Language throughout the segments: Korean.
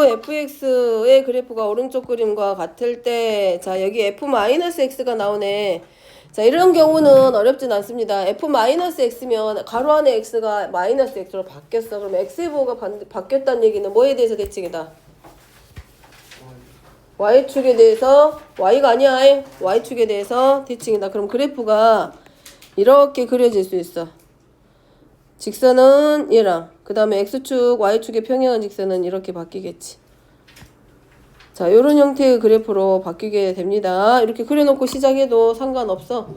그래프 fx의 그래프가 오른쪽 그림과 같을 때, 자, 여기 f-x가 나오네. 자, 이런 경우는 어렵진 않습니다. f-x면 가로 안에 x가 마이너스 x로 바뀌었어. 그럼 x의 부호가 바뀌었다는 얘기는 뭐에 대해서 대칭이다? y축에 대해서, y가 아니야. y축에 대해서 대칭이다. 그럼 그래프가 이렇게 그려질 수 있어. 직선은 얘랑, 그 다음에 x축, y축의 평행한 직선은 이렇게 바뀌겠지. 자, 요런 형태의 그래프로 바뀌게 됩니다. 이렇게 그려놓고 시작해도 상관없어.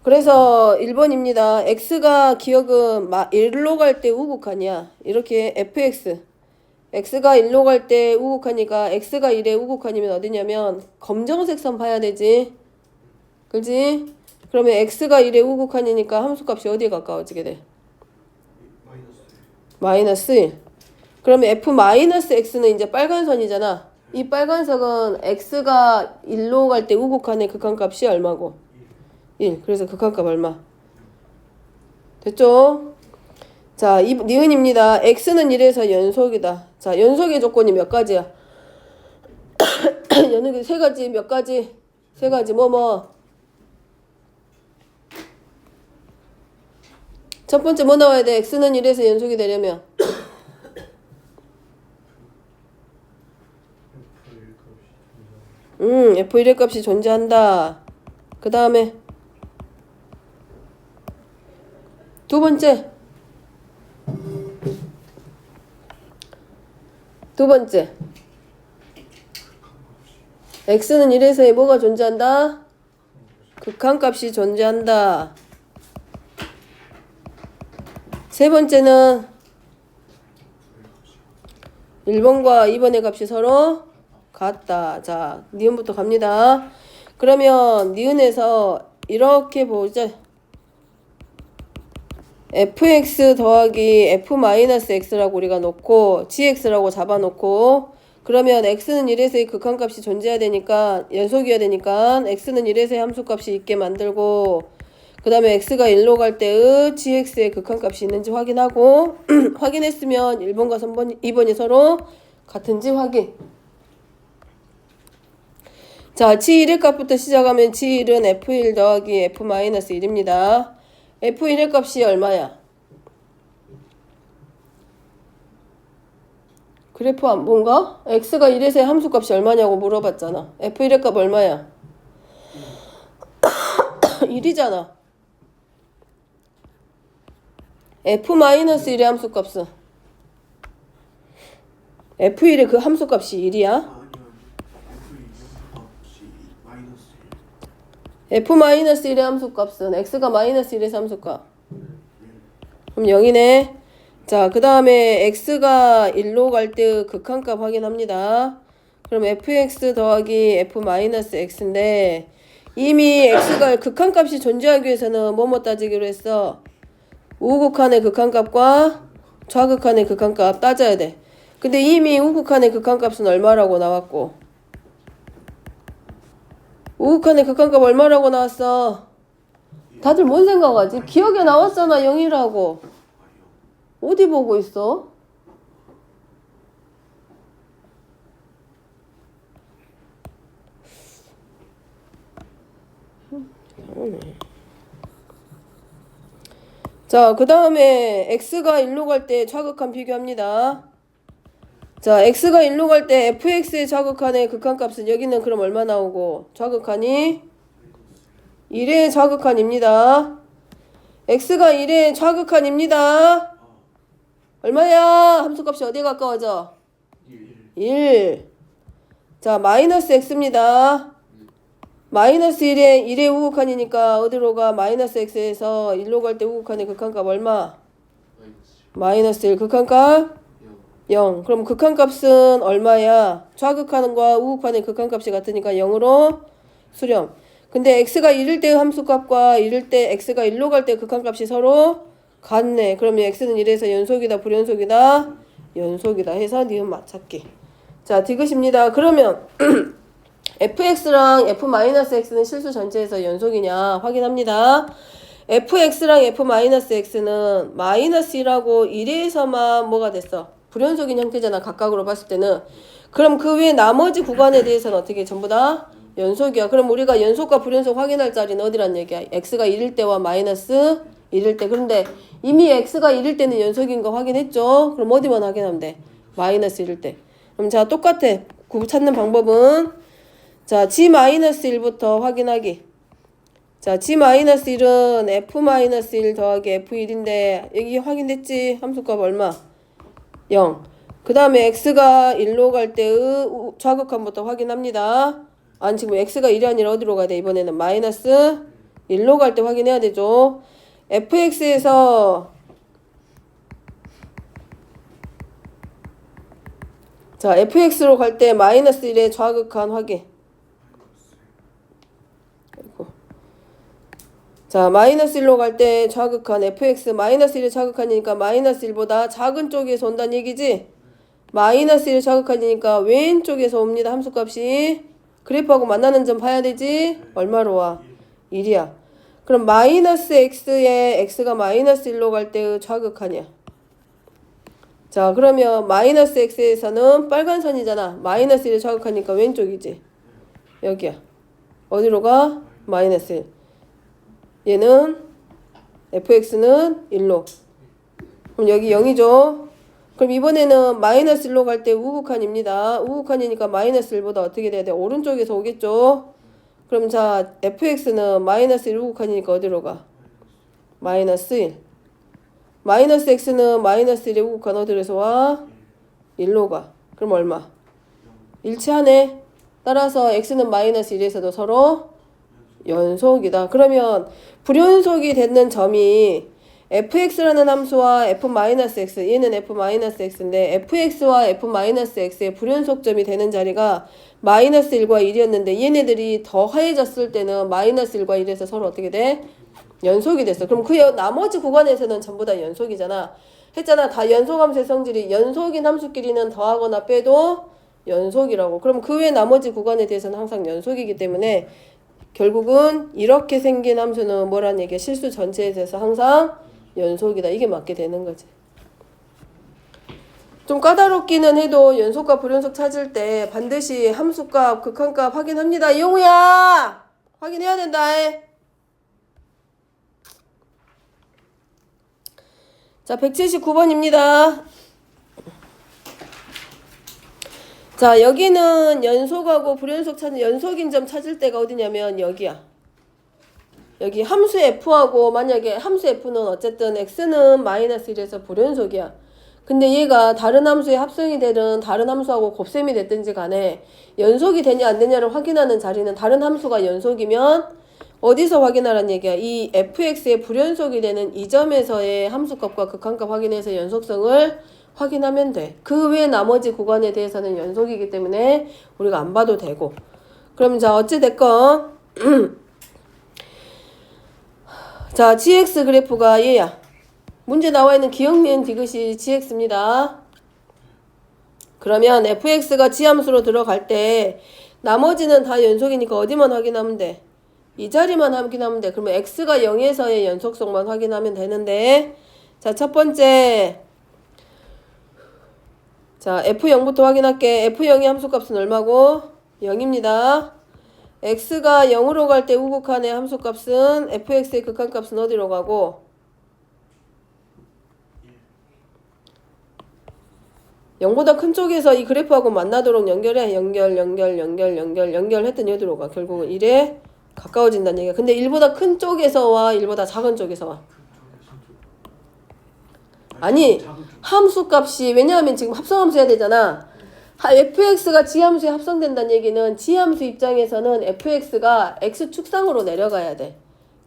그래서 1번입니다. x가 기억은 1로 갈 때 우극하냐. 이렇게 fx. x가 1로 갈 때 우극하니까 x가 1에 우극하니면 어디냐면 검정색 선 봐야 되지. 그지? 그러면 x가 1에 우극하니까 함수값이 어디에 가까워지게 돼? 마이너스 1. 그러면 f-x는 이제 빨간 선이잖아. 이 빨간 선은 x가 1로 갈 때 우극한의 극한값이 얼마고? 1. 그래서 극한값 얼마? 됐죠? 자, 니은입니다. x는 1에서 연속이다. 자, 연속의 조건이 몇 가지야? 연속이 세 가지, 몇 가지? 세 가지, 첫 번째 뭐 나와야 돼? x는 1에서 연속이 되려면 f1의 값이 존재한다. 그 다음에 두 번째 x는 1에서 뭐가 존재한다? 극한값이 존재한다. 세 번째는 1번과 2번의 값이 서로 같다. 자, 니은부터 갑니다. 그러면 니은에서 이렇게 보자. fx 더하기 f-x라고 우리가 놓고 gx라고 잡아놓고, 그러면 x는 1에서의 극한값이 존재해야 되니까, 연속이어야 되니까 x는 1에서의 함수값이 있게 만들고, 그 다음에 x가 1로 갈 때의 gx의 극한값이 있는지 확인하고 확인했으면 1번과 2번이 서로 같은지 확인. 자, g1의 값부터 시작하면 g1은 f1 더하기 f-1입니다. f1의 값이 얼마야? 그래프 안 본가? x가 1에서의 함수값이 얼마냐고 물어봤잖아. f1의 값 얼마야? 1이잖아. f-1의 함수값은 f1의 그 함수값이 1이야? f-1의 함수값은 x가 마이너스 1에서 함수값. 그럼 0이네. 자, 그 다음에 x가 1로 갈 때 극한값 확인합니다. 그럼 fx 더하기 f-x인데 이미 x가 극한값이 존재하기 위해서는 뭐뭐 따지기로 했어? 우극한의 극한값과 좌극한의 극한값 따져야 돼. 근데 이미 우극한의 극한값은 얼마라고 나왔고, 우극한의 극한값 얼마라고 나왔어? 다들 뭔 생각하지? 기억에 나왔잖아, 0이라고. 어디 보고 있어? 자, 그 다음에 x가 1로 갈 때 좌극한 비교합니다. 자, x가 1로 갈 때 fx의 좌극한의 극한값은 여기는 그럼 얼마 나오고, 좌극한이 1의 좌극한입니다. x가 1의 좌극한입니다. 얼마야? 함수값이 어디에 가까워져? 1. 자, 마이너스 x입니다. 마이너스 1의 우극한이니까 어디로 가? 마이너스 x에서 1로 갈 때 우극한의 극한값 얼마? 마이너스 1. 극한값? 0. 그럼 극한값은 얼마야? 좌극한과 우극한의 극한값이 같으니까 0으로 수렴. 근데 x가 1일 때의 함수값과 1일 때 x가 1로 갈 때 극한값이 서로 같네. 그러면 x는 1에서 연속이다, 불연속이다? 연속이다 해서 니은 맞찾기. 자, 디귿입니다. 그러면 fx랑 f-x는 실수 전체에서 연속이냐 확인합니다. fx랑 f-x는 마이너스 1하고 1에서만 뭐가 됐어? 불연속인 형태잖아. 각각으로 봤을 때는. 그럼 그 외에 나머지 구간에 대해서는 어떻게 전부 다 연속이야. 그럼 우리가 연속과 불연속 확인할 자리는 어디란 얘기야? x가 1일 때와 마이너스 1일 때. 그런데 이미 x가 1일 때는 연속인 거 확인했죠? 그럼 어디만 확인하면 돼? 마이너스 1일 때. 그럼 자, 똑같아. 구 찾는 방법은 자, g-1부터 확인하기. 자, g-1은 f-1 더하기 f1인데 여기 확인됐지? 함수값 얼마? 0. 그 다음에 x가 1로 갈 때의 좌극한부터 확인합니다. 아니 지금 x가 1이 아니라 어디로 가야 돼? 이번에는 마이너스 1로 갈 때 확인해야 되죠. fx에서 자, fx로 갈 때 마이너스 1의 좌극한 확인. 자, 마이너스 1로 갈 때 좌극한 fx 마이너스 1의 좌극한이니까 마이너스 1보다 작은 쪽에서 온다는 얘기지? 마이너스 1의 좌극한이니까 왼쪽에서 옵니다. 함수값이. 그래프하고 만나는 점 봐야 되지? 얼마로 와? 1이야. 그럼 마이너스 x에 x가 마이너스 1로 갈 때의 좌극한이야. 자, 그러면 마이너스 x에서는 빨간 선이잖아. 마이너스 1의 좌극하니까 왼쪽이지. 여기야. 어디로 가? 마이너스 1. 얘는 fx는 1로. 그럼 여기 0이죠. 그럼 이번에는 마이너스 1로 갈 때 우극한입니다. 우극한이니까 마이너스 1보다 어떻게 돼야 돼? 오른쪽에서 오겠죠. 그럼 자, fx는 마이너스 1 우극한이니까 어디로 가? 마이너스 1. 마이너스 x는 마이너스 1의 우극한 어디로서 와? 1로 가. 그럼 얼마? 일치하네. 따라서 x는 마이너스 1에서도 서로 연속이다. 그러면 불연속이 되는 점이 fx라는 함수와 f-x, 얘는 f-x인데 fx와 f-x의 불연속점이 되는 자리가 마이너스 1과 1이었는데 얘네들이 더해졌을 때는 마이너스 1과 1에서 서로 어떻게 돼? 연속이 됐어. 그럼 그 나머지 구간에서는 전부 다 연속이잖아. 했잖아. 다 연속함수의 성질이 연속인 함수끼리는 더하거나 빼도 연속이라고. 그럼 그 외 나머지 구간에 대해서는 항상 연속이기 때문에 결국은 이렇게 생긴 함수는 뭐라는 얘기야? 실수 전체에 대해서 항상 연속이다. 이게 맞게 되는 거지. 좀 까다롭기는 해도 연속과 불연속 찾을 때 반드시 함수값, 극한값 확인합니다. 이용우야! 확인해야 된다. 자, 179번입니다. 자, 여기는 연속하고 불연속 찾는 연속인 점 찾을 때가 어디냐면 여기야. 여기 함수 f하고 만약에 함수 f는 어쨌든 x는 마이너스 1에서 불연속이야. 근데 얘가 다른 함수의 합성이 되든 다른 함수하고 곱셈이 됐든지 간에 연속이 되냐 안 되냐를 확인하는 자리는 다른 함수가 연속이면 어디서 확인하라는 얘기야? 이 fx의 불연속이 되는 이 점에서의 함수값과 극한값 확인해서 연속성을 확인하면 돼. 그 외 나머지 구간에 대해서는 연속이기 때문에 우리가 안 봐도 되고. 그럼 자, 어찌됐건 자, gx 그래프가 얘야. 문제 나와 있는 기억니은 디귿이 gx입니다. 그러면 fx가 g함수로 들어갈 때 나머지는 다 연속이니까 어디만 확인하면 돼? 이 자리만 확인하면 돼. 그러면 x가 0에서의 연속성만 확인하면 되는데 자, 첫 번째 자, f0부터 확인할게. f0의 함수값은 얼마고? 0입니다. x가 0으로 갈 때 우극한의 함수값은 fx의 극한값은 어디로 가고? 0보다 큰 쪽에서 이 그래프하고 만나도록 연결해. 연결했더니 어디로 가? 결국은 1에 가까워진다는 얘기야. 근데 1보다 큰 쪽에서 와? 1보다 작은 쪽에서 와? 아니, 함수값이 왜냐하면 지금 합성함수 해야 되잖아. fx가 g함수에 합성된다는 얘기는 g함수 입장에서는 fx가 x축상으로 내려가야 돼.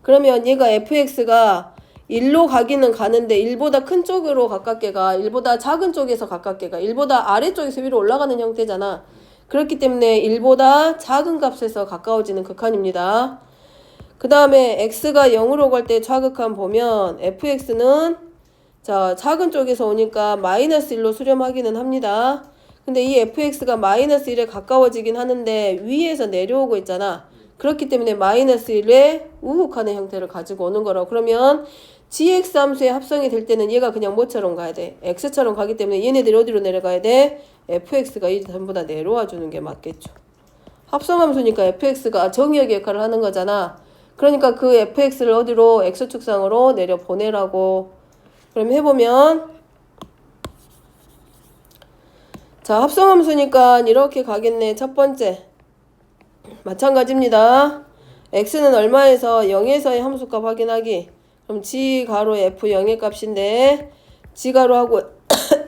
그러면 얘가 fx가 1로 가기는 가는데 1보다 큰 쪽으로 가깝게 가, 1보다 작은 쪽에서 가깝게 가, 1보다 아래쪽에서 위로 올라가는 형태잖아. 그렇기 때문에 1보다 작은 값에서 가까워지는 극한입니다. 그 다음에 x가 0으로 갈 때 좌극한 보면 fx는 자, 작은 쪽에서 오니까 마이너스 1로 수렴하기는 합니다. 근데 이 fx가 마이너스 1에 가까워지긴 하는데 위에서 내려오고 있잖아. 그렇기 때문에 마이너스 1의 우극한의 형태를 가지고 오는 거라고. 그러면 gx 함수의 합성이 될 때는 얘가 그냥 뭐처럼 가야 돼? x처럼 가기 때문에 얘네들이 어디로 내려가야 돼? fx가 이 전부 다 내려와 주는 게 맞겠죠. 합성함수니까 fx가 정의역의 역할을 하는 거잖아. 그러니까 그 fx를 어디로? x축상으로 내려 보내라고. 그럼 해보면 자, 합성함수니까 이렇게 가겠네. 첫 번째 마찬가지입니다. x는 얼마에서 0에서의 함수값 확인하기. 그럼 g 가로 f 0의 값인데 g 가로하고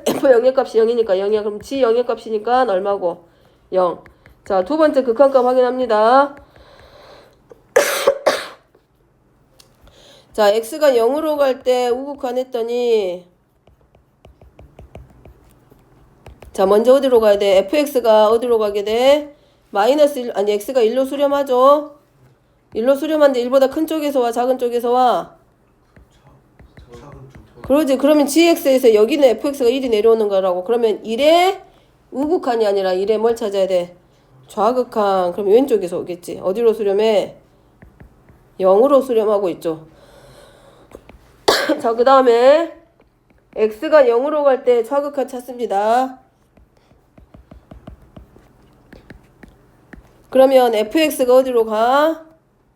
f 0의 값이 0이니까 0이야. 그럼 g 0의 값이니까 얼마고? 0. 자, 두 번째 극한값 확인합니다. 자, x가 0으로 갈 때 우극한 했더니 자, 먼저 어디로 가야 돼? fx가 어디로 가게 돼? 마이너스 1, 아니 x가 1로 수렴하죠? 1로 수렴한데 1보다 큰 쪽에서 와? 작은 쪽에서 와? 그러지. 그러면 gx에서 여기는 fx가 1이 내려오는 거라고. 그러면 1의 우극한이 아니라 1의 뭘 찾아야 돼? 좌극한. 그럼 왼쪽에서 오겠지. 어디로 수렴해? 0으로 수렴하고 있죠. 자, 그 다음에 x가 0으로 갈 때 좌극한 찾습니다. 그러면 fx가 어디로 가?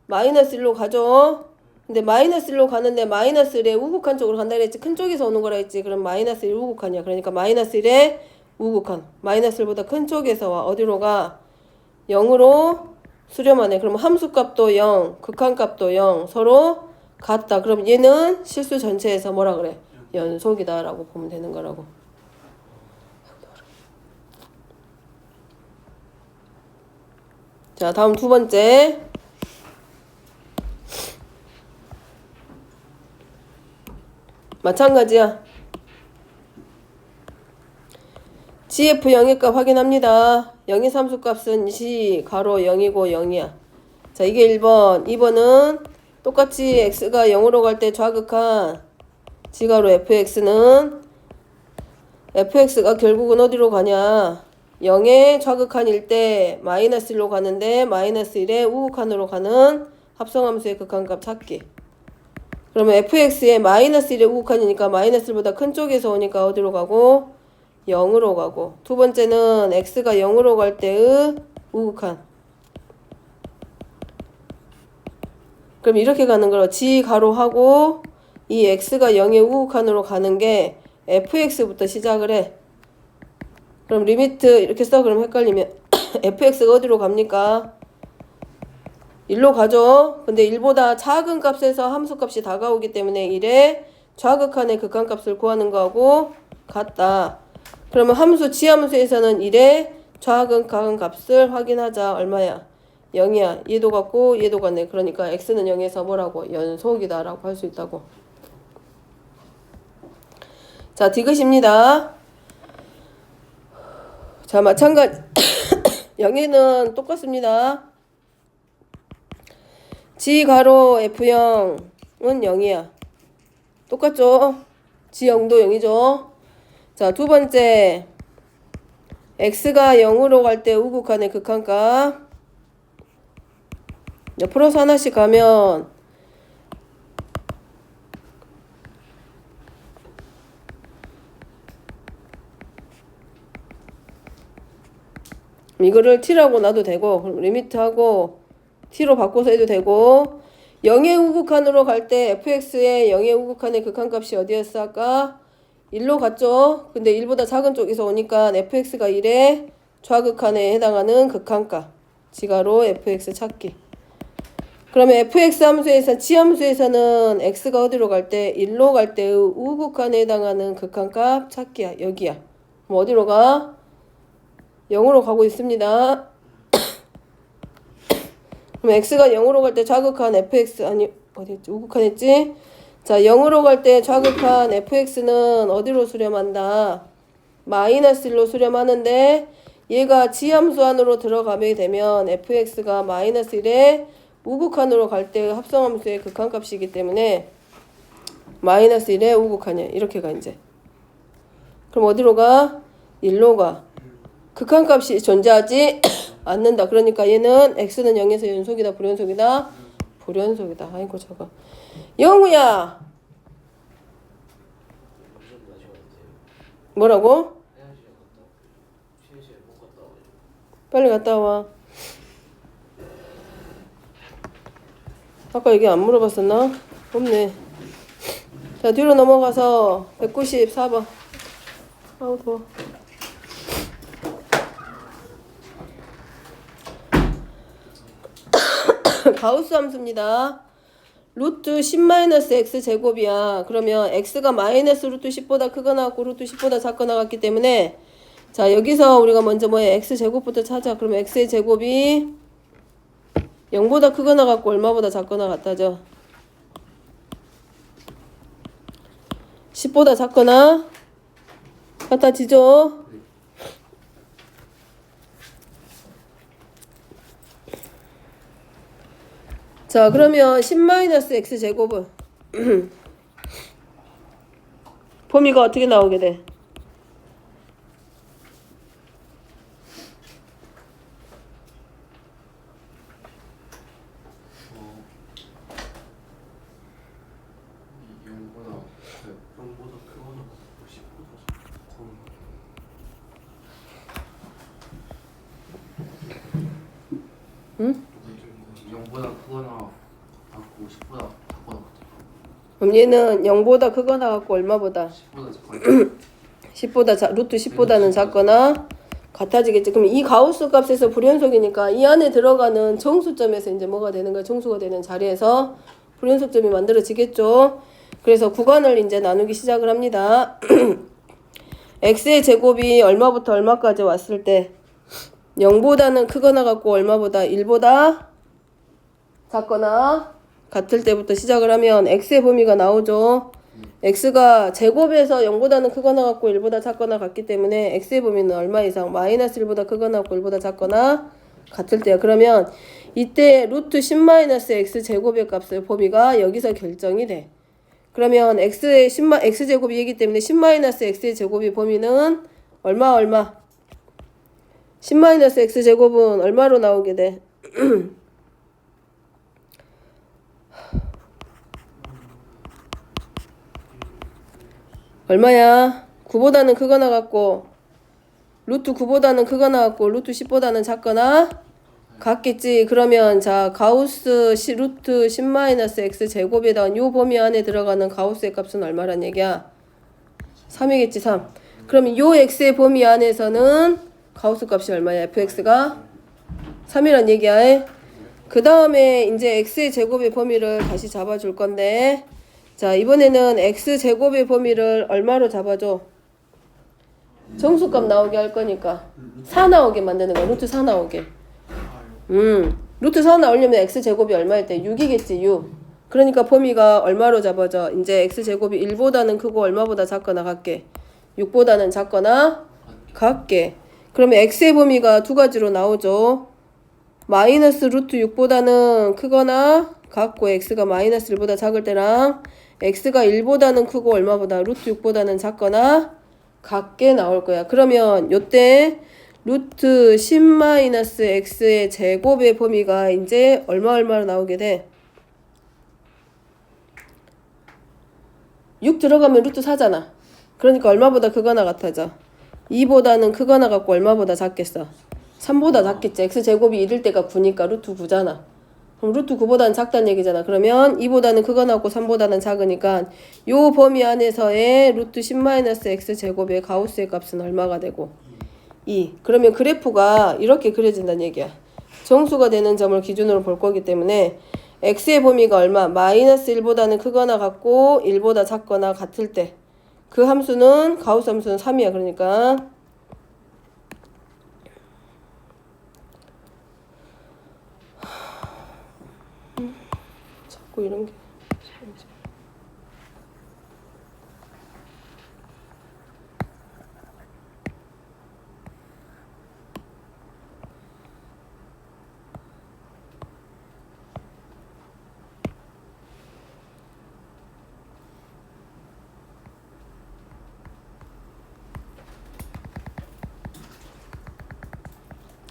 마이너스 1로 가죠. 근데 마이너스 1로 가는데 마이너스 1의 우극한 쪽으로 간다 그랬지. 큰 쪽에서 오는 거라 했지. 그럼 마이너스 1 우극한이야. 그러니까 마이너스 1의 우극한. 마이너스 1보다 큰 쪽에서 와. 어디로 가? 0으로 수렴하네. 그럼 함수값도 0, 극한값도 0. 서로 같다. 그럼 얘는 실수 전체에서 뭐라 그래? 연속이다 라고 보면 되는 거라고. 자, 다음 두 번째. 마찬가지야. gf 0의 값 확인합니다. 0의 함수값은 g 가로 0이고 0이야. 자, 이게 1번. 2번은 똑같이 x가 0으로 갈 때 좌극한 g 가로 fx는 fx가 결국은 어디로 가냐? 0의 좌극한일 때 마이너스 1로 가는데 마이너스 1의 우극한으로 가는 합성함수의 극한값 찾기. 그러면 fx의 마이너스 1의 우극한이니까 마이너스 1보다 큰 쪽에서 오니까 어디로 가고? 0으로 가고. 두 번째는 x가 0으로 갈 때의 우극한. 그럼 이렇게 가는 거로 g 가로하고 이 x가 0의 우극한으로 가는 게 fx부터 시작을 해. 그럼 리미트 이렇게 써. 그럼 헷갈리면 fx가 어디로 갑니까? 1로 가죠. 근데 1보다 작은 값에서 함수값이 다가오기 때문에 1의 좌극한의 극한값을 구하는 거하고 같다. 그러면 함수 지함수에서는 1의 좌극한 값을 확인하자. 얼마야? 0이야. 얘도 같고 얘도 같네. 그러니까 x는 0에서 뭐라고? 연속이다 라고 할 수 있다고. 자, 디귿입니다. 자, 마찬가지 0에는 똑같습니다. g 가로 f0은 0이야. 똑같죠? g0도 0이죠. 자, 두 번째 x가 0으로 갈 때 우극한의 극한값. 옆으로서 하나씩 가면 이거를 t라고 놔도 되고 리미트하고 t로 바꿔서 해도 되고 0의 우극한으로 갈 때 fx의 0의 우극한의 극한값이 어디였어 아까? 1로 갔죠. 근데 1보다 작은 쪽에서 오니까 fx가 1의 좌극한에 해당하는 극한값 지가로 fx 찾기. 그러면 fx 함수에서 지함수에서는 x가 어디로 갈 때? 1로 갈 때의 우극한에 해당하는 극한값 찾기야. 여기야. 그럼 어디로 가? 0으로 가고 있습니다. 그럼 x가 0으로 갈 때 좌극한 fx 아니 어디였지? 우극한 했지? 자, 0으로 갈 때 좌극한 fx는 어디로 수렴한다? 마이너스 1로 수렴하는데 얘가 지함수 안으로 들어가게 되면 fx가 마이너스 1에 우극한으로 갈 때 합성함수의 극한값이기 때문에 마이너스 1에 우극한이야. 이렇게 가 이제. 그럼 어디로 가? 1로 가. 극한값이 존재하지 않는다. 그러니까 얘는 x는 0에서 연속이다 불연속이다? 불연속이다. 아이고 저거 영우야 뭐라고? 화장실 갔다 올게요. 쉬는 시간에 못 갔다 와가지고. 빨리 갔다 와. 아까 얘기 안 물어봤었나? 없네. 자, 뒤로 넘어가서 194번. 아우 더워. 가우스 함수입니다. 루트 10-x 제곱이야. 그러면 x가 마이너스 루트 10보다 크거나 같고 루트 10보다 작거나 같기 때문에 자, 여기서 우리가 먼저 뭐야? x 제곱부터 찾아. 그러면 x의 제곱이 0보다 크거나 같고 얼마보다 작거나 같다죠? 10보다 작거나 같아지죠? 자, 그러면 10-x 제곱은 범위가 어떻게 나오게 돼? 이 0보다 0보다 크거나 10보다 작거나. 응? 0보다 크거나 같고 10보다 작거나 같아. 그럼 얘는 0보다 크거나 같고 얼마보다? 10보다 작거나. 10보다 루트 10보다는 작거나 같아지겠지. 그럼 이 가우스 값에서 불연속이니까 이 안에 들어가는 정수점에서 이제 뭐가 되는 거야? 정수가 되는 자리에서 불연속점이 만들어지겠죠. 그래서 구간을 이제 나누기 시작을 합니다. x의 제곱이 얼마부터 얼마까지 왔을 때 0보다는 크거나 같고 얼마보다 1보다 작거나 같을 때부터 시작을 하면 x의 범위가 나오죠. x가 제곱에서 0보다는 크거나 같고 1보다 작거나 같기 때문에 x의 범위는 얼마 이상? 마이너스 1보다 크거나 같고 1보다 작거나 같을 때야. 그러면 이때 루트 10-x 제곱의 값의 범위가 여기서 결정이 돼. 그러면 x의 x제곱이기 때문에 10-x의 제곱의 범위는 얼마? 10-x 제곱은 얼마로 나오게 돼? 얼마야? 9보다는 크거나 같고 루트 9보다는 크거나 같고 루트 10보다는 작거나 같겠지. 그러면 자 가우스 루트 10-x 제곱에다가 요 범위 안에 들어가는 가우스의 값은 얼마란 얘기야? 3이겠지. 3. 그러면 요 x의 범위 안에서는 가우스 값이 얼마야? fx가 3이란 얘기야. 그 다음에 이제 x의 제곱의 범위를 다시 잡아줄 건데 자 이번에는 x제곱의 범위를 얼마로 잡아줘? 정수값 나오게 할 거니까 4 나오게 만드는 거야. 루트 4 나오게. 루트 4 나오려면 x제곱이 얼마일 때? 6이겠지. 6. 그러니까 범위가 얼마로 잡아져? 이제 x제곱이 1보다는 크고 얼마보다 작거나 같게? 6보다는 작거나 같게. 그러면 x의 범위가 두 가지로 나오죠. 마이너스 루트 6보다는 크거나 같고 x가 마이너스 1보다 작을 때랑 x가 1보다는 크고 얼마보다? 루트 6보다는 작거나 같게 나올 거야. 그러면 요때 루트 10-x의 제곱의 범위가 이제 얼마로 나오게 돼? 6 들어가면 루트 4잖아. 그러니까 얼마보다 크거나 같아져? 2보다는 크거나 같고 얼마보다 작겠어? 3보다 작겠지. x제곱이 1일 때가 9니까 루트 9잖아. 그럼 루트 9보다는 작다는 얘기잖아. 그러면 2보다는 크거나 같고 3보다는 작으니까 요 범위 안에서의 루트 10-x 제곱의 가우스의 값은 얼마가 되고? 2. 그러면 그래프가 이렇게 그려진다는 얘기야. 정수가 되는 점을 기준으로 볼 거기 때문에 x의 범위가 얼마? 마이너스 1보다는 크거나 같고 1보다 작거나 같을 때 그 함수는 가우스 함수는 3이야. 그러니까 자꾸 이런 게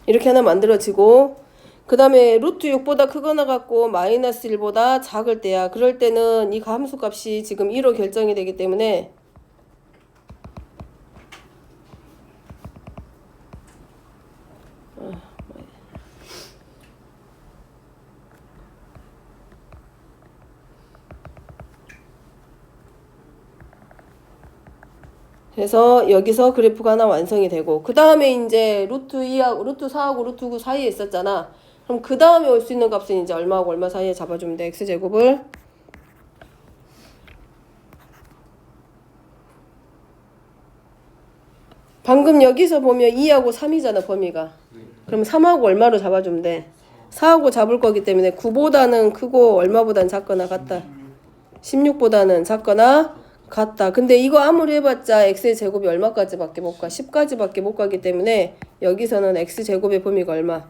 이렇게 하나 만들어지고 그 다음에 루트 6보다 크거나 같고 마이너스 1보다 작을 때야. 그럴 때는 이 함수 값이 지금 2로 결정이 되기 때문에 그래서 여기서 그래프가 하나 완성이 되고 그 다음에 이제 루트 2하고 루트 4하고 루트 9 사이에 있었잖아. 그럼 그 다음에 올 수 있는 값은 이제 얼마하고 얼마 사이에 잡아주면 돼. x제곱을 방금 여기서 보면 2하고 3이잖아 범위가. 그럼 3하고 얼마로 잡아주면 돼. 4하고 잡을 거기 때문에 9보다는 크고 얼마보다는 작거나 같다. 16보다는 작거나 같다. 근데 이거 아무리 해봤자 x의 제곱이 얼마까지밖에 못 가? 10까지밖에 못 가기 때문에 여기서는 x제곱의 범위가 얼마?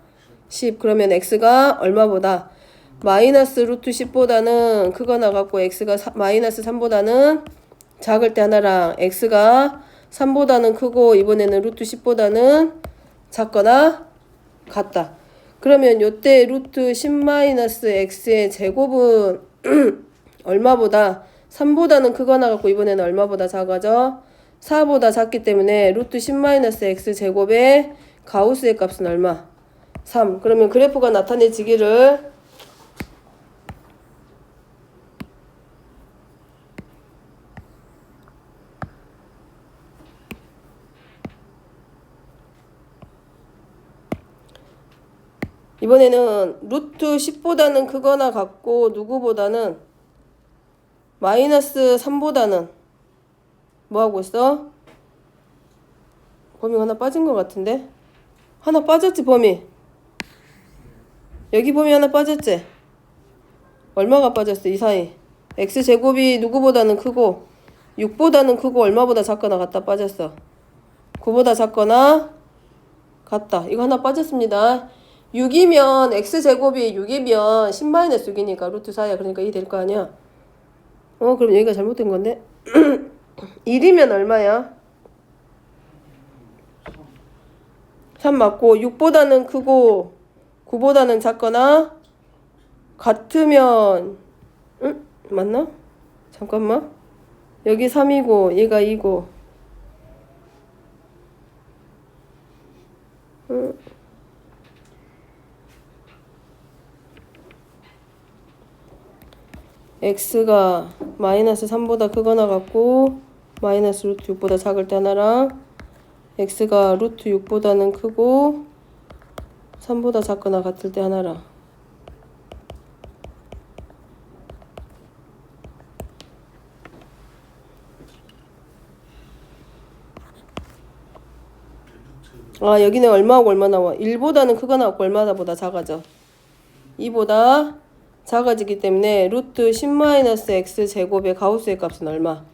10. 그러면 x가 얼마보다? 마이너스 루트 10보다는 크거나 같고 x가 마이너스 3보다는 작을 때 하나랑 x가 3보다는 크고 이번에는 루트 10보다는 작거나 같다. 그러면 요때 루트 10-x의 제곱은 얼마보다? 3보다는 크거나 같고 이번에는 얼마보다 작아져? 4보다 작기 때문에 루트 10-x 제곱의 가우스의 값은 얼마? 3. 그러면 그래프가 나타내지기를 이번에는 루트 10보다는 크거나 같고 누구보다는 마이너스 3보다는 뭐 하고 있어? 범위가 하나 빠진 것 같은데? 하나 빠졌지 범위. 여기 범위 하나 빠졌지? 얼마가 빠졌어 이 사이? x제곱이 누구보다는 크고 6보다는 크고 얼마보다 작거나 같다 빠졌어. 9보다 작거나 같다. 이거 하나 빠졌습니다. 6이면 x제곱이 6이면 10-6이니까 루트 4야. 그러니까 2 될 거 아니야. 그럼 여기가 잘못된 건데 1이면 얼마야? 3 맞고 6보다는 크고 9보다는 작거나 같으면 응? 맞나? 잠깐만. 여기 3이고 얘가 2고 응. x가 마이너스 3보다 크거나 같고 마이너스 루트 6보다 작을 때 하나랑 x가 루트 6보다는 크고 3보다 작거나 같을 때 하나랑 여기는 얼마하고 얼마 나와? 1보다는 크거나 같고 얼마보다 작아져? 2보다 작아지기 때문에 루트 10-x 제곱의 가우스의 값은 얼마?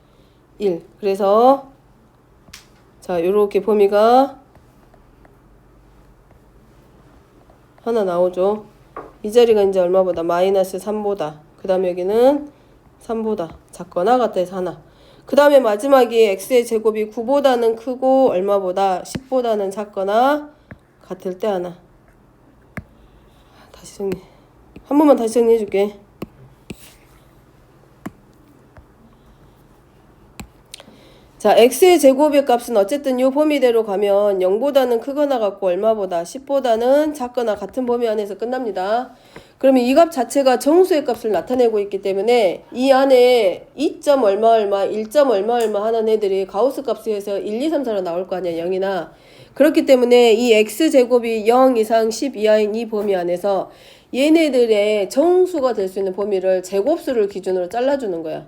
1. 그래서 자 요렇게 범위가 하나 나오죠. 이 자리가 이제 얼마보다? 마이너스 3보다 그 다음에 여기는 3보다 작거나 같다 해서 하나. 그 다음에 마지막에 x의 제곱이 9보다는 크고 얼마보다? 10보다는 작거나 같을 때 하나. 다시 정리. 한 번만 다시 정리해 줄게. 자, x의 제곱의 값은 어쨌든 이 범위대로 가면 0보다는 크거나 같고 얼마보다? 10보다는 작거나 같은 범위 안에서 끝납니다. 그러면 이 값 자체가 정수의 값을 나타내고 있기 때문에 이 안에 2점 얼마 얼마, 1점 얼마 얼마 하는 애들이 가우스 값에서 1, 2, 3, 4로 나올 거 아니야, 0이나. 그렇기 때문에 이 x제곱이 0 이상 10 이하인 이 범위 안에서 얘네들의 정수가 될 수 있는 범위를 제곱수를 기준으로 잘라주는 거야.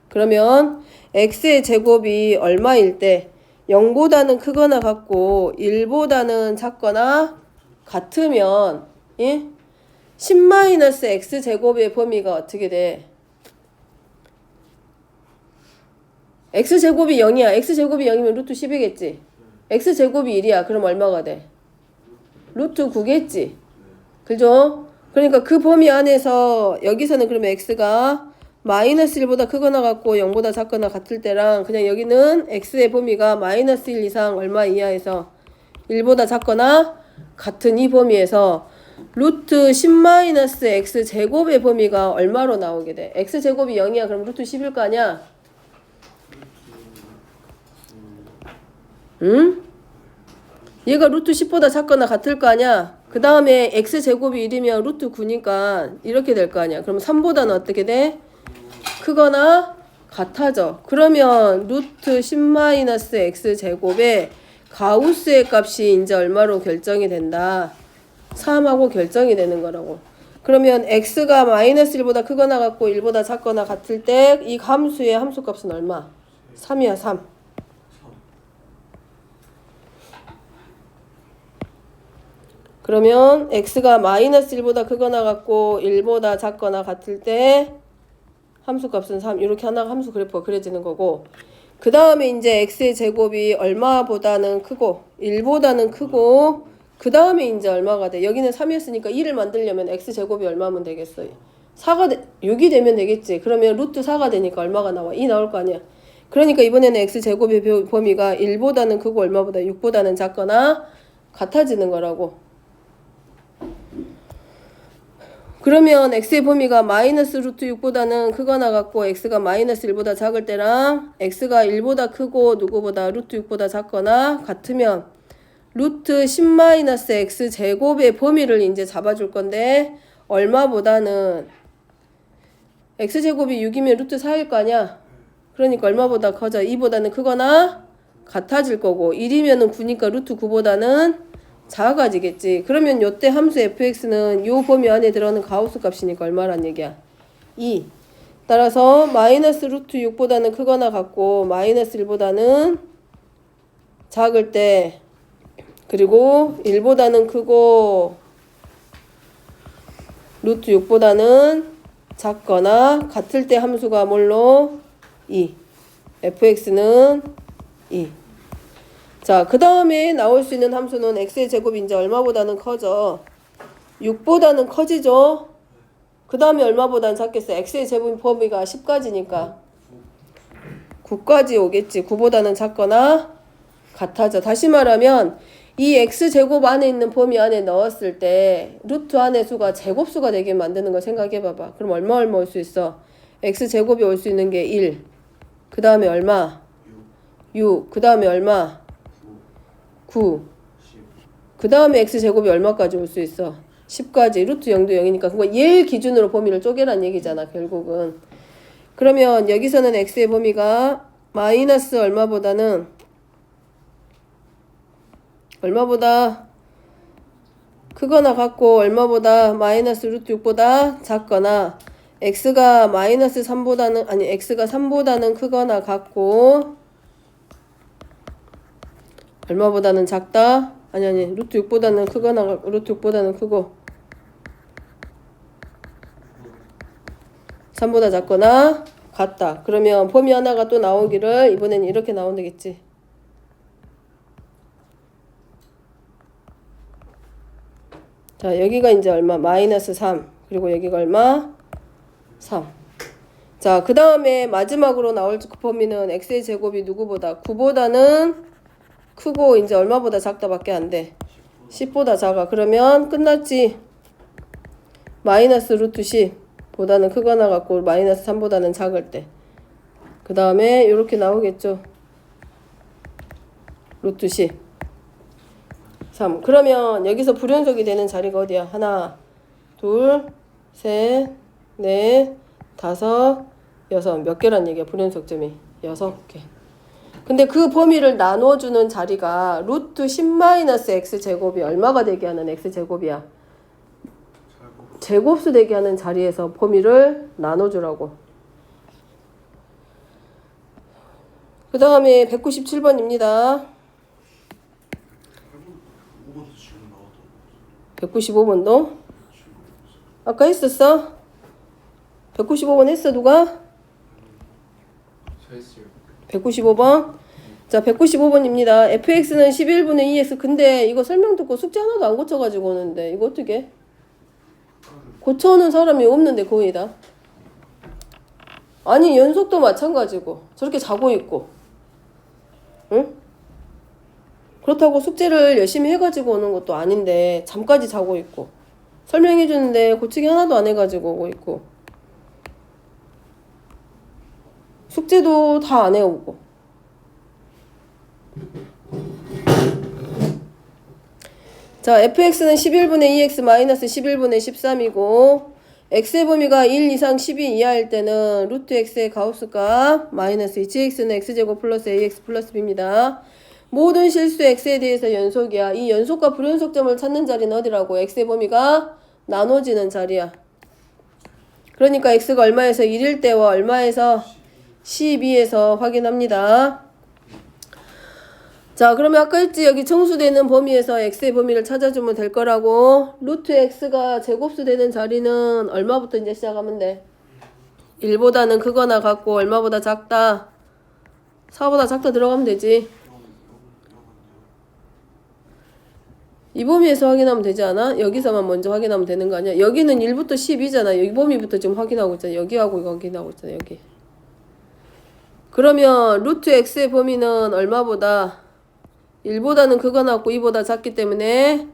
그러면 x의 제곱이 얼마일 때 0보다는 크거나 같고 1보다는 작거나 같으면 10-x 제곱의 범위가 어떻게 돼? x제곱이 0이야. x제곱이 0이면 루트 10이겠지. x제곱이 1이야. 그럼 얼마가 돼? 루트 9겠지. 그죠? 그러니까 그 범위 안에서 여기서는 그러면 x가 마이너스 1보다 크거나 같고 0보다 작거나 같을 때랑 그냥 여기는 x의 범위가 마이너스 1 이상 얼마 이하에서 1보다 작거나 같은 이 범위에서 루트 10-x 제곱의 범위가 얼마로 나오게 돼? x제곱이 0이야. 그럼 루트 10일 거 아니야? 응? 얘가 루트 10보다 작거나 같을 거 아니야. 그 다음에 x제곱이 1이면 루트 9니까 이렇게 될 거 아니야. 그럼 3보다는 어떻게 돼? 크거나 같아져. 그러면 루트 10-x제곱에 가우스의 값이 이제 얼마로 결정이 된다? 3하고 결정이 되는 거라고. 그러면 x가 마이너스 1보다 크거나 같고 1보다 작거나 같을 때 이 함수의 함수값은 얼마? 3이야 3. 그러면 x가 마이너스 1보다 크거나 같고 1보다 작거나 같을 때 함수값은 3. 이렇게 하나가 함수 그래프가 그려지는 거고, 그 다음에 이제 x의 제곱이 얼마보다는 크고 1보다는 크고 그 다음에 이제 얼마가 돼? 여기는 3이었으니까 2를 만들려면 x제곱이 얼마면 되겠어요? 6이 되면 되겠지. 그러면 루트 4가 되니까 얼마가 나와? 2 나올 거 아니야. 그러니까 이번에는 x제곱의 범위가 1보다는 크고 얼마보다 6보다는 작거나 같아지는 거라고. 그러면 x의 범위가 마이너스 루트 6보다는 크거나 같고 x가 마이너스 1보다 작을 때랑 x가 1보다 크고 누구보다 루트 6보다 작거나 같으면 루트 10-x 제곱의 범위를 이제 잡아줄 건데, 얼마보다는 x제곱이 6이면 루트 4일 거 아니야. 그러니까 얼마보다 커져? 2보다는 크거나 같아질 거고, 1이면은 9니까 루트 9보다는 작아지겠지. 그러면 요때 함수 fx는 요 범위 안에 들어가는 가우스 값이니까 얼마란 얘기야? 2. 따라서 마이너스 루트 6보다는 크거나 같고 마이너스 1보다는 작을 때, 그리고 1보다는 크고 루트 6보다는 작거나 같을 때 함수가 뭘로? 2. fx는 2. 자, 그 다음에 나올 수 있는 함수는 x의 제곱이 이제 얼마보다는 커져? 6보다는 커지죠? 그 다음에 얼마보다는 작겠어? x의 제곱 범위가 10까지니까 9까지 오겠지. 9보다는 작거나 같아져. 다시 말하면 이 x제곱 안에 있는 범위 안에 넣었을 때 루트 안의 수가 제곱수가 되게 만드는 거 생각해 봐봐. 그럼 얼마 올 수 있어? x제곱이 올 수 있는 게 1. 그 다음에 얼마? 6. 그 다음에 얼마? 9. 그 다음에 x제곱이 얼마까지 올 수 있어? 10까지. 루트 0도 0이니까 그거 얘 기준으로 범위를 쪼개란 얘기잖아 결국은. 그러면 여기서는 x의 범위가 마이너스 얼마보다는 얼마보다 크거나 같고 얼마보다 마이너스 루트 6보다 작거나 x가 마이너스 3보다는 아니 x가 3보다는 크거나 같고 얼마보다는 작다? 아니 루트 6보다는 크거나 루트 6보다는 크고 3보다 작거나 같다. 그러면 범위 하나가 또 나오기를 이번에는 이렇게 나오면 되겠지. 자, 여기가 이제 얼마? 마이너스 3. 그리고 여기가 얼마? 3. 자, 그 다음에 마지막으로 나올 범위는 x의 제곱이 누구보다? 9보다는 크고 이제 얼마보다 작다밖에 안 돼. 10보다 작아. 그러면 끝났지. 마이너스 루트 10보다는 크거나 같고 마이너스 3보다는 작을 때. 그 다음에 이렇게 나오겠죠. 루트 10. 3. 그러면 여기서 불연속이 되는 자리가 어디야? 하나, 둘, 셋, 넷, 다섯, 여섯. 몇 개란 얘기야? 불연속점이 6개. 근데 그 범위를 나눠주는 자리가 루트 10-x 제곱이 얼마가 되게 하는 x 제곱이야? 제곱수 되게 하는 자리에서 범위를 나눠주라고. 그 다음에 197번입니다. 195번도? 아까 했었어? 195번 했어 누가? 195번? 자, 195번입니다. fx는 11분의 2x. 근데 이거 설명 듣고 숙제 하나도 안 고쳐가지고 오는데 이거 어떻게? 고쳐오는 사람이 없는데 거의 다. 아니 연속도 마찬가지고 저렇게 자고 있고, 응? 그렇다고 숙제를 열심히 해가지고 오는 것도 아닌데 잠까지 자고 있고 설명해주는데 고치기 하나도 안 해가지고 오고 있고 숙제도 다 안 해오고. 자, fx는 11분의 2x 마이너스 11분의 13이고 x의 범위가 1 이상 12 이하일 때는 루트 x의 가우스값 마이너스 2gx는 x제곱 플러스 ax 플러스 b입니다. 모든 실수 x에 대해서 연속이야. 이 연속과 불연속점을 찾는 자리는 어디라고? x의 범위가 나눠지는 자리야. 그러니까 x가 얼마에서 1일 때와 얼마에서 12에서 확인합니다. 자, 그러면 아까 했지 여기 정수되는 범위에서 x의 범위를 찾아주면 될 거라고. 루트 x가 제곱수 되는 자리는 얼마부터 이제 시작하면 돼? 1보다는 크거나 같고 얼마보다 작다? 4보다 작다 들어가면 되지. 이 범위에서 확인하면 되지 않아? 여기서만 먼저 확인하면 되는 거 아니야? 여기는 1부터 10이잖아. 여기 범위부터 지금 확인하고 있잖아. 여기하고 이거 확인하고 있잖아. 여기. 그러면 루트 x의 범위는 얼마보다? 1보다는 크거나 같고 2보다 작기 때문에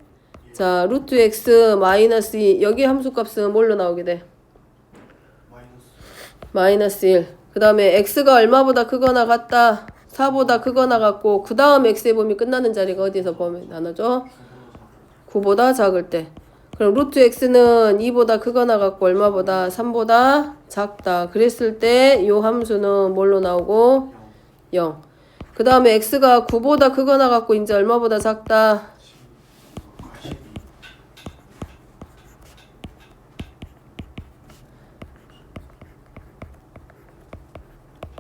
자 루트 x 마이너스 2 여기 함수값은 뭘로 나오게 돼? 마이너스 1. 그 다음에 x가 얼마보다 크거나 같다? 4보다 크거나 같고 그 다음 x의 범위 끝나는 자리가 어디서 범위 나눠줘? 9보다 작을 때. 그럼 루트 x는 2보다 크거나 같고 얼마보다? 3보다 작다. 그랬을 때 이 함수는 뭘로 나오고? 0. 그 다음에 x가 9보다 크거나 같고 이제 얼마보다 작다?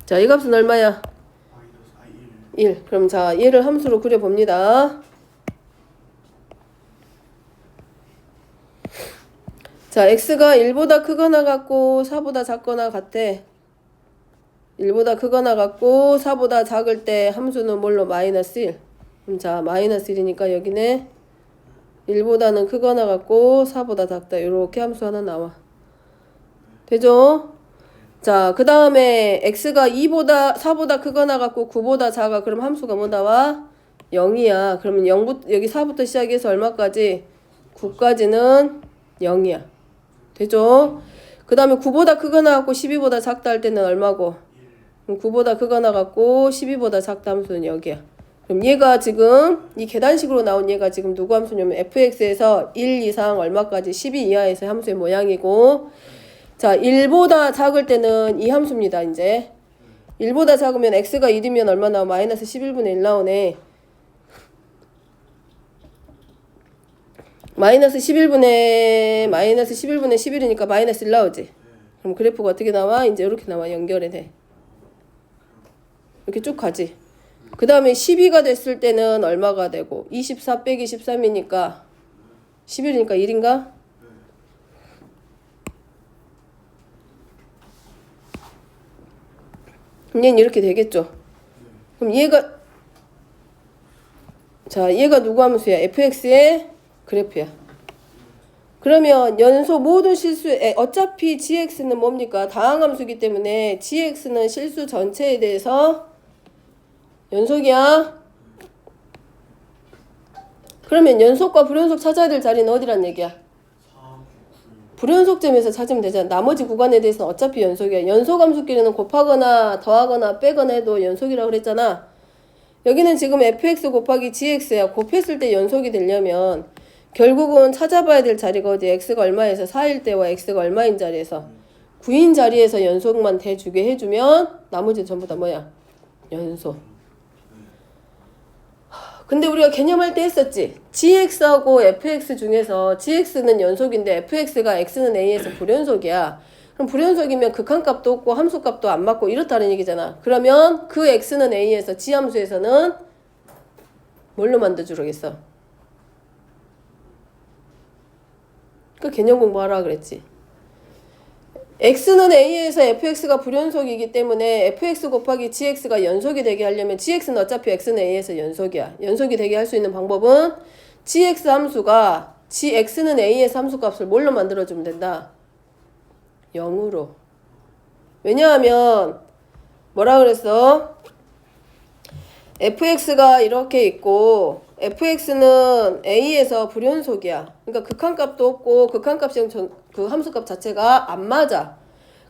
자, 이 값은 얼마야? 1. 그럼 자, 얘를 함수로 그려봅니다. 자, x가 1보다 크거나 같고 4보다 작거나 같아. 1보다 크거나 같고 4보다 작을 때 함수는 뭘로? 마이너스 1. 그럼 자, 마이너스 1이니까 여기네 1보다는 크거나 같고 4보다 작다. 이렇게 함수 하나 나와. 되죠? 자, 그 다음에 x가 2보다 4보다 크거나 같고 9보다 작아. 그럼 함수가 뭐 나와? 0이야. 그러면 0부터 여기 4부터 시작해서 얼마까지? 9까지는 0이야. 되죠? 그 다음에 9보다 크거나 같고 12보다 작다 할 때는 얼마고? 9보다 크거나 같고 12보다 작다 함수는 여기야. 그럼 얘가 지금 이 계단식으로 나온 얘가 지금 누구 함수냐면 fx에서 1 이상 얼마까지 12 이하에서 함수의 모양이고 자 1보다 작을 때는 이 함수입니다. 이제 1보다 작으면 x가 1이면 얼마 나와? 마이너스 11분의 1 나오네. 마이너스 11분의 11이니까 마이너스 1 나오지. 그럼 그래프가 어떻게 나와? 이제 이렇게 나와. 연결이 돼. 이렇게 쭉 가지. 그 다음에 12가 됐을 때는 얼마가 되고 24 빼기 13이니까 11이니까 1인가? 그럼 얘는 이렇게 되겠죠. 그럼 얘가 자 얘가 누구 함수야? fx의 그래프야. 그러면 연소 모든 실수에 어차피 gx는 뭡니까? 다항함수이기 때문에 gx는 실수 전체에 대해서 연속이야. 그러면 연속과 불연속 찾아야 될 자리는 어디란 얘기야? 불연속점에서 찾으면 되잖아. 나머지 구간에 대해서는 어차피 연속이야. 연속함수끼리는 곱하거나 더하거나 빼거나 해도 연속이라고 그랬잖아. 여기는 지금 fx 곱하기 gx야. 곱했을 때 연속이 되려면 결국은 찾아봐야 될 자리가 어디? x가 얼마에서 4일 때와 x가 얼마인 자리에서 9인 자리에서 연속만 대주게 해주면 나머지는 전부 다 뭐야? 연속. 근데 우리가 개념할 때 했었지. gx하고 fx 중에서 gx는 연속인데 fx가 x는 a에서 불연속이야. 그럼 불연속이면 극한값도 없고 함수값도 안 맞고 이렇다는 얘기잖아. 그러면 그 x는 a에서 g함수에서는 뭘로 만들어주겠어? 그 개념 공부하라 그랬지. x는 a에서 fx가 불연속이기 때문에 fx 곱하기 gx가 연속이 되게 하려면 gx는 어차피 x는 a에서 연속이야. 연속이 되게 할 수 있는 방법은 gx 함수가 gx는 a에서 함수값을 뭘로 만들어주면 된다? 0으로. 왜냐하면 뭐라 그랬어? fx가 이렇게 있고 fx는 a에서 불연속이야. 그러니까 극한값도 없고 극한값이랑 그 함수값 자체가 안 맞아.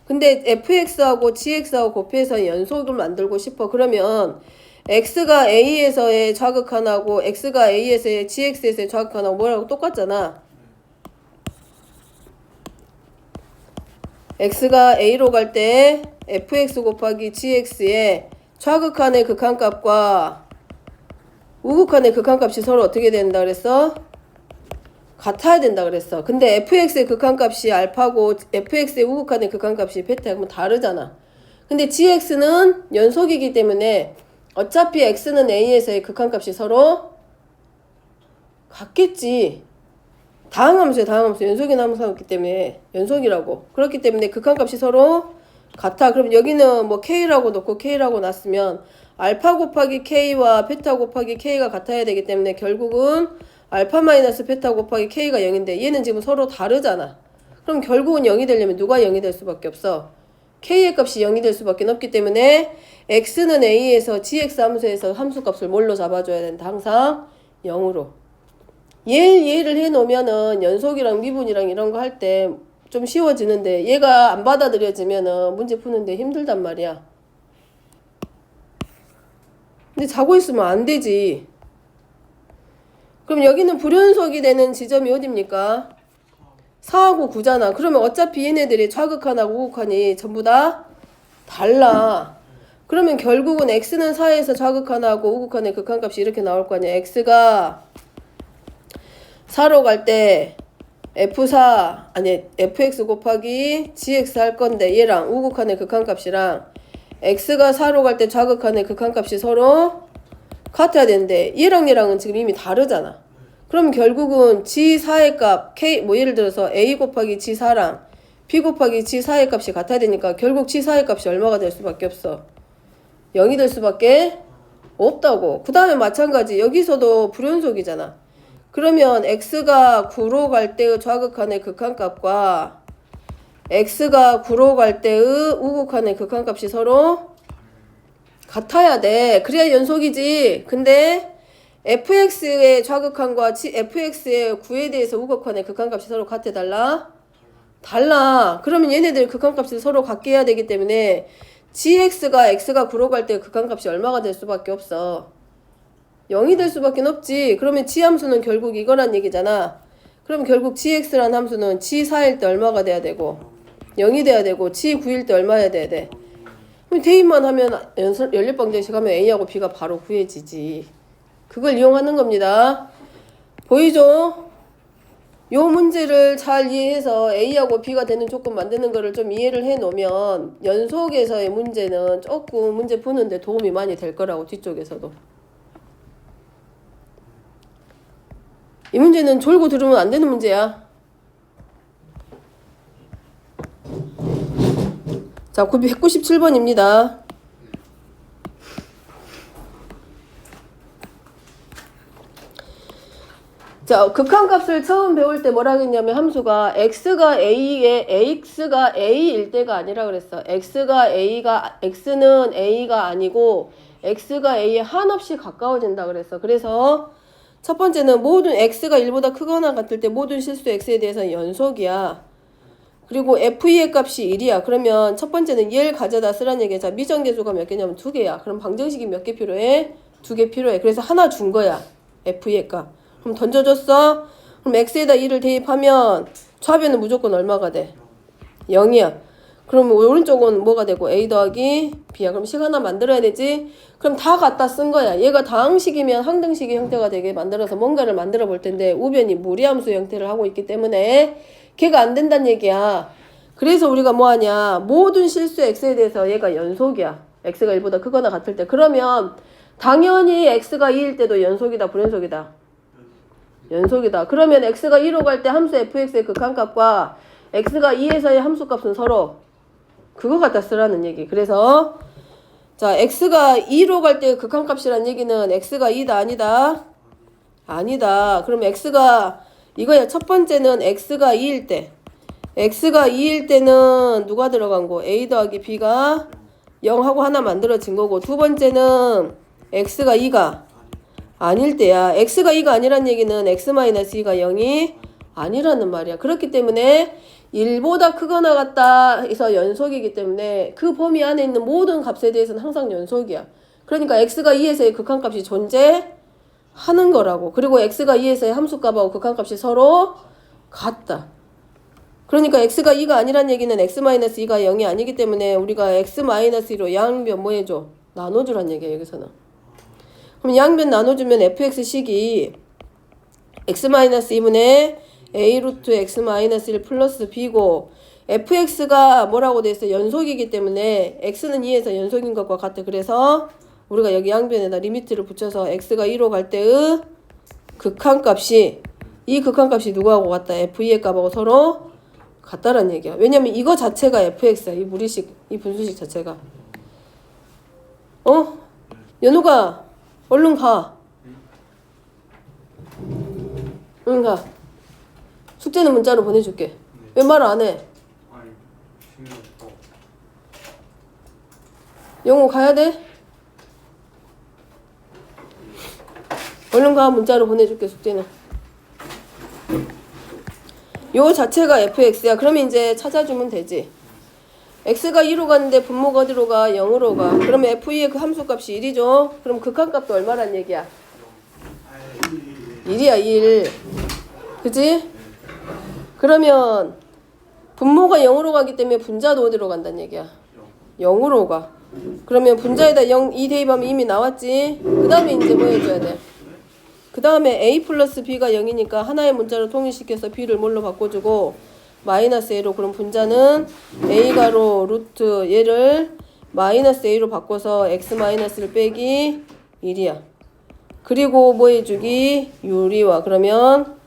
근데 fx하고 gx하고 곱해서 연속을 만들고 싶어. 그러면 x가 a에서의 좌극한하고 x가 a에서의 gx에서의 좌극한하고 뭐라고 똑같잖아. x가 a로 갈 때 fx 곱하기 gx의 좌극한의 극한값과 우극한의 극한값이 서로 어떻게 된다 그랬어? 같아야 된다 그랬어. 근데 fx의 극한값이 알파고 fx의 우극한의 극한값이 베타야. 그러면 다르잖아. 근데 gx는 연속이기 때문에 어차피 x는 a에서의 극한값이 서로 같겠지. 다항함수야, 다항함수. 연속인 함수이기 때문에 연속이라고. 그렇기 때문에 극한값이 서로 같아. 그럼 여기는 뭐 k라고 놓고 k라고 놨으면 알파 곱하기 k와 베타 곱하기 k가 같아야 되기 때문에 결국은 알파 마이너스 베타 곱하기 k가 0인데 얘는 지금 서로 다르잖아. 그럼 결국은 0이 되려면 누가 0이 될 수밖에 없어? k의 값이 0이 될 수밖에 없기 때문에 x는 a에서 gx 함수에서 함수값을 뭘로 잡아줘야 된다? 항상 0으로. 얘를 해놓으면은 연속이랑 미분이랑 이런 거 할 때 좀 쉬워지는데 얘가 안 받아들여지면은 문제 푸는데 힘들단 말이야. 근데 자고 있으면 안 되지. 그럼 여기는 불연속이 되는 지점이 어딥니까? 4하고 9잖아. 그러면 어차피 얘네들이 좌극한하고 우극한이 전부 다 달라. 그러면 결국은 x는 4에서 좌극한하고 우극한의 극한값이 이렇게 나올 거 아니야. x가 4로 갈 때 f4 아니 fx 곱하기 gx 할 건데 얘랑 우극한의 극한값이랑 x가 4로 갈 때 좌극한의 극한값이 서로 같아야 되는데 얘랑은 지금 이미 다르잖아. 그럼 결국은 g4의 값 k 뭐 예를 들어서 a 곱하기 g4랑 b 곱하기 g4의 값이 같아야 되니까 결국 g4의 값이 얼마가 될 수밖에 없어? 0이 될 수밖에 없다고. 그 다음에 마찬가지 여기서도 불연속이잖아. 그러면 x가 9로 갈 때의 좌극한의 극한값과 x가 9로 갈 때의 우극한의 극한값이 서로 같아야 돼. 그래야 연속이지. 근데 fx의 좌극한과 fx의 9에 대해서 우극한의 극한값이 서로 같아 달라? 달라. 그러면 얘네들 극한값을 서로 같게 해야 되기 때문에 gx가 x가 9로 갈 때 극한값이 얼마가 될 수밖에 없어? 0이 될 수밖에 없지. 그러면 g함수는 결국 이거란 얘기잖아. 그럼 결국 gx란 함수는 g4일 때 얼마가 돼야 되고 0이 돼야 되고 g9일 때 얼마 해야 돼야 돼? 그럼 대입만 하면 연립방정식 하면 a하고 b가 바로 구해지지. 그걸 이용하는 겁니다. 보이죠? 요 문제를 잘 이해해서 a하고 b가 되는 조건 만드는 거를 좀 이해를 해 놓으면 연속에서의 문제는 조금 문제 푸는데 도움이 많이 될 거라고. 뒤쪽에서도 이 문제는 졸고 들으면 안 되는 문제야. 자, 197번입니다. 자, 극한값을 처음 배울 때 뭐라 했냐면 함수가 x가 a일 때가 아니라 그랬어. x는 a가 아니고 x가 a에 한없이 가까워진다 그랬어. 그래서 첫 번째는 모든 x가 1보다 크거나 같을 때 모든 실수 x에 대해서 연속이야. 그리고 f의 값이 1이야. 그러면 첫 번째는 얘를 가져다 쓰라는 얘기야. 자, 미정계수가 몇 개냐면 2개야. 그럼 방정식이 몇 개 필요해? 2개 필요해. 그래서 하나 준 거야. f의 값. 그럼 던져줬어? 그럼 x에다 1을 대입하면 좌변은 무조건 얼마가 돼? 0이야. 그럼 오른쪽은 뭐가 되고 a 더하기 b야. 그럼 식 하나 만들어야 되지? 그럼 다 갖다 쓴 거야. 얘가 다항식이면 항등식의 형태가 되게 만들어서 뭔가를 만들어 볼 텐데 우변이 무리함수 형태를 하고 있기 때문에 걔가 안 된다는 얘기야. 그래서 우리가 뭐 하냐. 모든 실수 x에 대해서 얘가 연속이야. x가 1보다 크거나 같을 때. 그러면 당연히 x가 2일 때도 연속이다 불연속이다? 연속이다. 그러면 x가 2로 갈 때 함수 fx의 극한값과 x가 2에서의 함수값은 서로 그거 갖다 쓰라는 얘기. 그래서 자, x가 2로 갈 때 극한값이란 얘기는 x가 2다 아니다? 아니다. 그럼 x가 이거야. 첫 번째는 x가 2일 때. x가 2일 때는 누가 들어간 거? a 더하기 b가 0하고 하나 만들어진 거고, 두 번째는 x가 2가 아닐 때야. x가 2가 아니란 얘기는 x-2가 0이 아니라는 말이야. 그렇기 때문에 1보다 크거나 같다 해서 연속이기 때문에 그 범위 안에 있는 모든 값에 대해서는 항상 연속이야. 그러니까 x가 2에서의 극한값이 존재하는 거라고. 그리고 x가 2에서의 함수값하고 극한값이 서로 같다. 그러니까 x가 2가 아니란 얘기는 x-2가 0이 아니기 때문에 우리가 x-2로 양변 뭐 해줘? 나눠주란 얘기야 여기서는. 그럼 양변 나눠주면 fx식이 x-2분의 a 루트 x-1 플러스 b고 fx가 뭐라고 돼 있어? 연속이기 때문에 x는 2에서 연속인 것과 같아. 그래서 우리가 여기 양변에다 리미트를 붙여서 x가 2로 갈 때의 극한값이 이 극한값이 누구하고 같다? f2의 값하고 서로 같다란 얘기야. 왜냐면 이거 자체가 fx야. 이 무리식, 이 분수식 자체가. 연우가 얼른 가. 응, 가. 숙제는 문자로 보내줄게. 왜 말 안 해? 아니 신경 써. 영호 가야 돼? 얼른 가. 문자로 보내줄게 숙제는. 요 자체가 fx야. 그러면 이제 찾아주면 되지. x가 2로 가는데 분모가 어디로 가? 0으로 가. 그러면 f2의 그 함수값이 1이죠. 그럼 극한값도 얼마란 얘기야? 1이야 1. 그치? 그러면 분모가 0으로 가기 때문에 분자도 어디로 간다는 얘기야? 0으로 가. 그러면 분자에다 0, 2 대입하면 이미 나왔지? 그 다음에 이제 뭐 해줘야 돼? 그 다음에 a 플러스 b가 0이니까 하나의 문자로 통일시켜서 b를 뭘로 바꿔주고 마이너스 a로. 그럼 분자는 a가로 루트 얘를 마이너스 a로 바꿔서 x-를 빼기 1이야. 그리고 뭐 해주기? 유리화. 그러면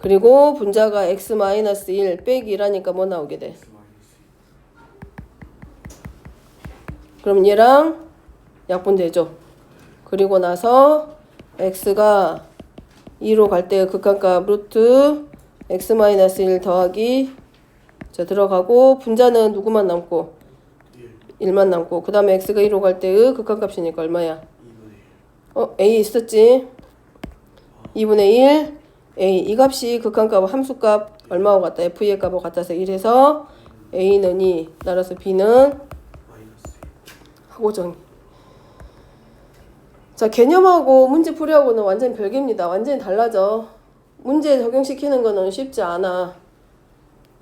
그리고 분자가 x-1 빼기 1하니까 뭐 나오게 돼? 그럼 얘랑 약분되죠. 그리고 나서 x가 2로 갈 때 극한값 루트 x-1 더하기 자 들어가고 분자는 누구만 남고 1만 남고 그 다음에 x가 2로 갈 때의 극한값이니까 얼마야? a 있었지? 2분의 1 a 이 값이 극한값 함수값 얼마하고 같다? f의 값하고 같아서 1해서 a는 2 따라서 b는 하고 정리. 자 개념하고 문제 풀이하고는 완전히 별개입니다. 완전히 달라져. 문제 적용시키는 거는 쉽지 않아.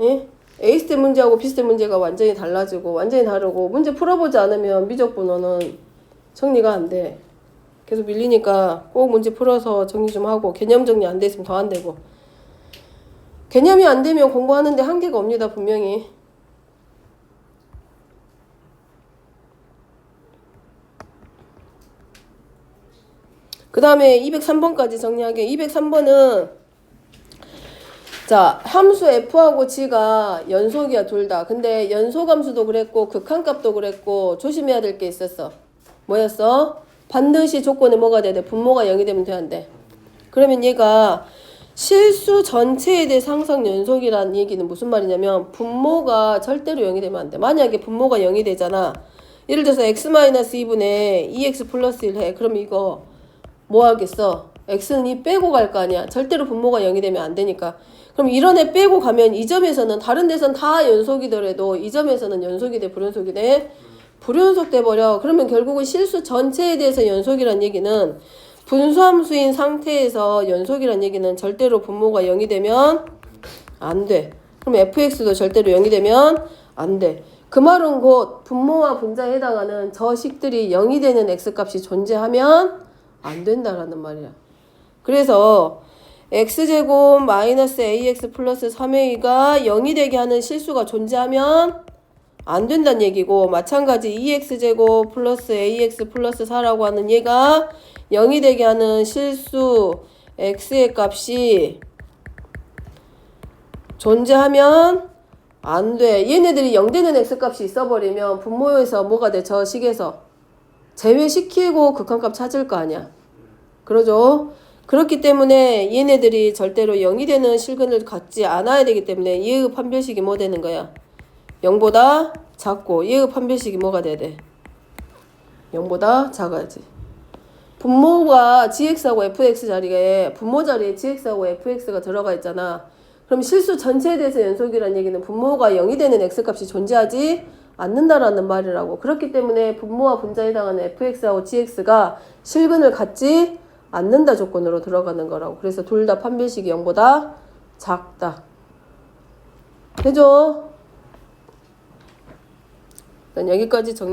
예? A스텝 문제하고 B스텝 문제가 완전히 달라지고 완전히 다르고 문제 풀어보지 않으면 미적분어는 정리가 안 돼. 계속 밀리니까 꼭 문제 풀어서 정리 좀 하고 개념 정리 안 돼 있으면 더 안 되고 개념이 안 되면 공부하는데 한계가 옵니다. 분명히. 그 다음에 203번까지 정리하게. 203번은 자 함수 f하고 g가 연속이야 둘 다. 근데 연속함수도 그랬고 극한값도 그랬고 조심해야 될 게 있었어. 뭐였어? 반드시 조건에 뭐가 돼야 돼? 분모가 0이 되면 돼야 돼. 그러면 얘가 실수 전체에 대해 항상 연속이라는 얘기는 무슨 말이냐면 분모가 절대로 0이 되면 안 돼. 만약에 분모가 0이 되잖아. 예를 들어서 x-2분의 2x 플러스 1 해. 그럼 이거 뭐 하겠어? x는 2 빼고 갈 거 아니야. 절대로 분모가 0이 되면 안 되니까. 그럼 이런 애 빼고 가면 이 점에서는 다른 데선 다 연속이더라도 이 점에서는 연속이 돼? 불연속이 돼? 불연속 돼버려. 그러면 결국은 실수 전체에 대해서 연속이란 얘기는 분수함수인 상태에서 연속이란 얘기는 절대로 분모가 0이 되면 안 돼. 그럼 fx도 절대로 0이 되면 안 돼. 그 말은 곧 분모와 분자에 해당하는 저 식들이 0이 되는 x값이 존재하면 안 된다라는 말이야. 그래서 x제곱 마이너스 ax 플러스 3a가 0이 되게 하는 실수가 존재하면 안 된다는 얘기고 마찬가지 2x제곱 플러스 ax 플러스 4라고 하는 얘가 0이 되게 하는 실수 x의 값이 존재하면 안 돼. 얘네들이 0 되는 x값이 있어버리면 분모에서 뭐가 돼? 저 식에서 제외시키고 극한값 찾을 거 아니야. 그러죠? 그렇기 때문에 얘네들이 절대로 0이 되는 실근을 갖지 않아야 되기 때문에 얘의 판별식이 뭐 되는 거야? 0보다 작고 얘의 판별식이 뭐가 돼야 돼? 0보다 작아야지. 분모가 gx하고 fx 자리에 분모 자리에 gx하고 fx가 들어가 있잖아. 그럼 실수 전체에 대해서 연속이라는 얘기는 분모가 0이 되는 x값이 존재하지 않는다라는 말이라고. 그렇기 때문에 분모와 분자에 해당하는 fx하고 gx가 실근을 갖지 않는다 조건으로 들어가는 거라고. 그래서 둘 다 판별식이 0보다 작다. 되죠? 일단 여기까지 정리.